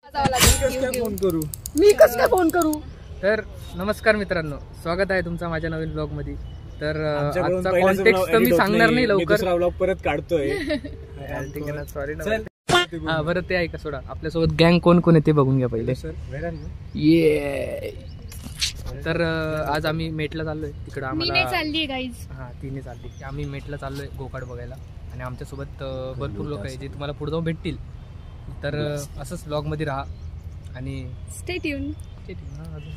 मी कस काय फोन करू. तर नमस्कार मित्रांनो, स्वागत आहे तुमचं माझ्या नवीन ब्लॉग मध्ये. तर आजचा कॉन्टेक्स्ट तर मी सांगणार नाही लवकर, दुसरा ब्लॉग परत काढतोय. सॉरी ना. हा बरं ते ऐका सोडा, आपल्यासोबत गँग कोण कोण आहे ते बघून घ्या पहिले. ये तर आज आम्ही मेटला चाललोय, तिकडं आम्हाला चालली गाईज. हा तिने चालली. आम्ही मेटला चाललोय गोकाड बघायला आणि आमच्यासोबत भरपूर लोक आहे जे तुम्हाला पुढे जाऊन भेटतील. तर असंच ब्लॉग मध्ये राहा आणि स्टे ट्यून.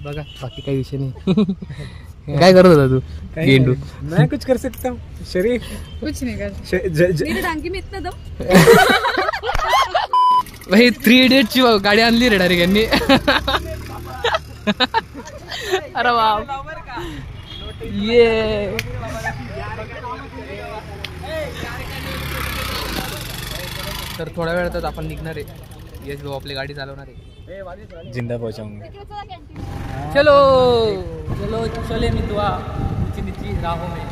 बघा, बाकी काही विषय नाही. काय करत होता तू गेंडू? मैं कुछ कर सकता हूँ शरीफ, कुछ नहीं कर. मेरे टांकी में इतना दम. भाई 3 Idiots ची गाडी आणली रे डायरेक्ट यांनी. अरे बाप ये तर थोड्या वेळातच आपण निघणार आहे. यश भाऊ आपली गाडी चालवणार आहे. जिंदा पहुंचाऊंगा. चलो चलो चले मितवा नीची राहों में.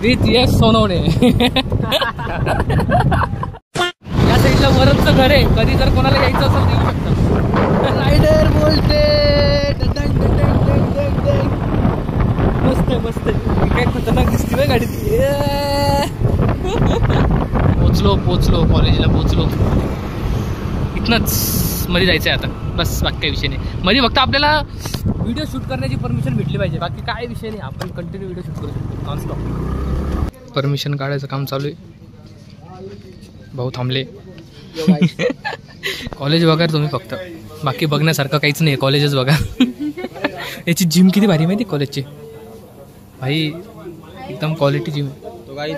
विथ यश सोनवणे. या साईडला वरचं घर आहे, कधी जर कोणाला यायचं असेल तर येऊ शकतं. रायडर बोलते. मस्त मस्त, काय खतरनाक दिसते ना गाडी. पोचलो कॉलेजला पोचलो. इथनंच मध्ये जायचं आहे आता, बस. बाकी काही विषय नाही. मध्ये फक्त आपल्याला व्हिडिओ शूट करण्याची परमिशन भेटली पाहिजे, बाकी काय विषय नाही. आपण कंटिन्यू व्हिडिओ शूट करू शकतो नॉनस्टॉप. परमिशन काढायचं काम चालू आहे. भाऊ थांबले. कॉलेज बघा तुम्ही फक्त, बाकी बघण्यासारखं काहीच नाही. कॉलेजच बघा. याची जिम किती भारी माहिती कॉलेजची भाई, एकदम क्वालिटी जिम आहे.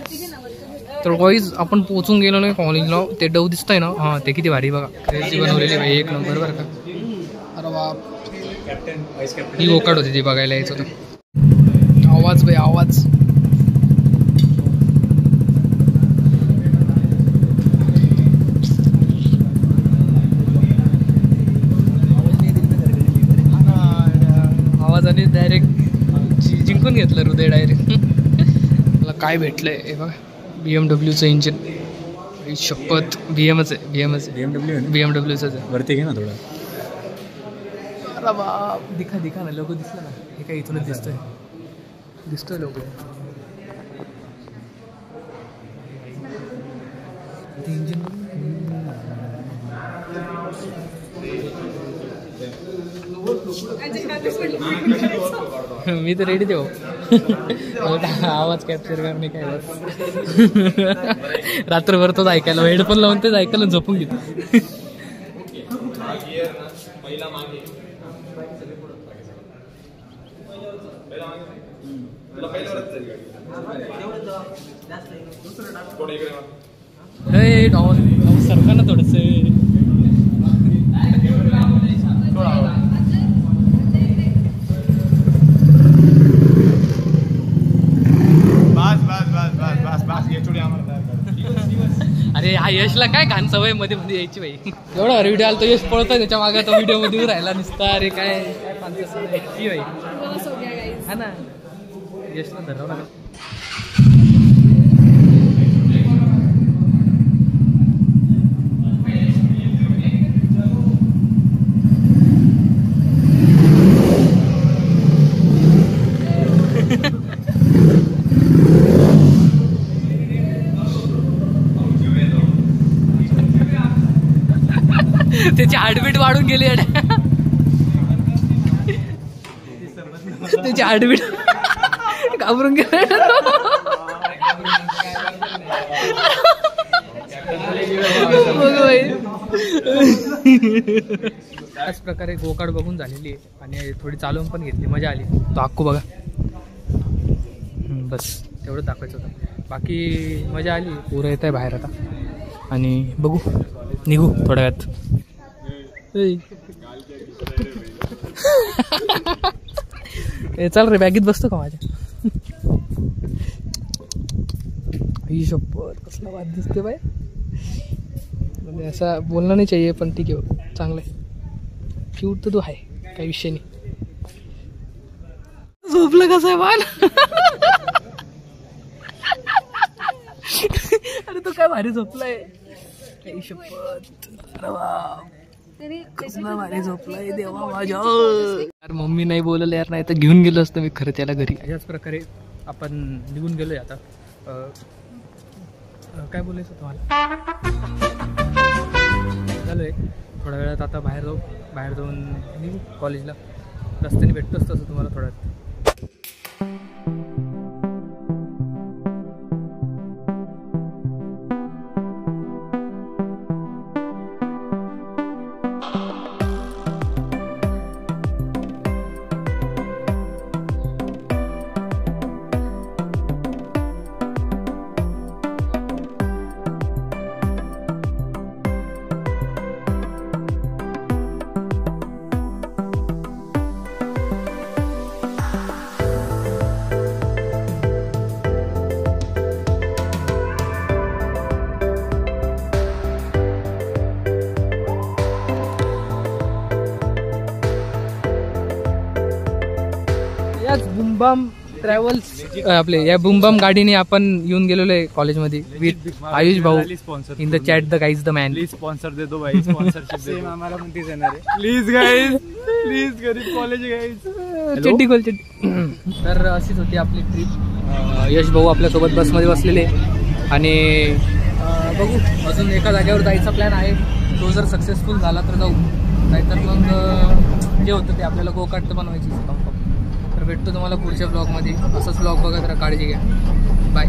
तर गाईज आपण पोचून गेलो नाही कॉलेजला. ते डव दिसतंय ना, हां ते किती भारी बघा. बनवलेली भाई, एक नंबर बरं का. अरे बाप, ही गोकाड होती ती बघायला यायचं होतं. आवाज भाई आवाज. आवाजाने डायरेक्ट जिंकून घेतलं हृदय डायरेक्ट. मला काय भेटलंय हे बघा, BMWचं इंजिन. शपथ BMच आहे. BMWच आहे. वरती घे ना थोडं. अरे बाप, दिखा ना, लोगो दिसलं ना. हे काय इथूनच दिसतोय लोगो. इंजिन मी तर रेडी देऊ. आवाज कॅप्चर करणे काय बस. रात्रभर तोच ऐकायला, हेडफोन लावून तेच ऐकायला झोपून घेतो. हे डॉन सरका ना थोडस. अरे हा यशला काय घाण सवय मध्ये मध्ये यायची बाई. एवढा व्हिडिओ आला तो यश पळतोय त्याच्या मागे, तो व्हिडिओ मध्ये राहिला नुसता. अरे काय बाई हा ना, यशला धरावं लागेल. त्याची हार्टबीट वाढून गेली. त्याची हार्टबीट घाबरून गेले. त्याच प्रकारे गोकाड बघून झालेली आहे आणि थोडी चालवून पण घेतली, मजा आली. तो अक्कू बघा, बस तेवढं दाखवायचं होतं. बाकी मजा आली. पोरं येत आहे बाहेर आता आणि बघू निघू थोड्या वेळात. चल रे, बॅगीत बसतो का माझ्या. ही शपथ कसला वाद दिसते बाय. म्हणजे असा बोलणं नाही चाहिए, पण ठीक आहे चांगलं आहे. क्यूट तर तू आहे, काही विषय नाही. झोपलं कसं आहे बाल. अरे तू काय भारी झोपलाय काही शपथ. अरे वा, कसला भारी झोपलाय देवा माझ्या. यार मम्मी नाही बोललं यार, नाही तर घेऊन गेलो असतो मी खरं त्याला घरी. अशाच प्रकारे आपण निघून गेलोय आता. काय बोलायचं तुम्हाला झालंय. थोड्या वेळात आता बाहेर जाऊन निघू कॉलेजला. रस्त्याने भेटतोच तसं तुम्हाला थोड्या वेळात. बुमबम ट्रॅव्हल्स आपले या बुमबम गाडीने आपण येऊन गेलेलो आहे कॉलेजमध्ये विथ आयुष भाऊ in the chat the guys the man. Please sponsor दे दो भाई, स्पॉन्सरशिप दे दो. आम्हाला पण तीच येणार आहे. प्लीज गाईज, प्लीज गरीब कॉलेज गाईज. चड्डी खोल चड्डी. तर अशीच होती आपली ट्रिप. यश भाऊ आपल्यासोबत बसमध्ये बसलेले आणि बघू अजून एका जागेवर जायचा प्लॅन आहे. तो जर सक्सेसफुल झाला तर जाऊ, नाहीतर मग जे होतं ते आपल्याला गोकाट बनवायची. तर भेटतो तुम्हाला पुढच्या ब्लॉगमध्ये. असंच ब्लॉग बघत राहा. काळजी घ्या. बाय.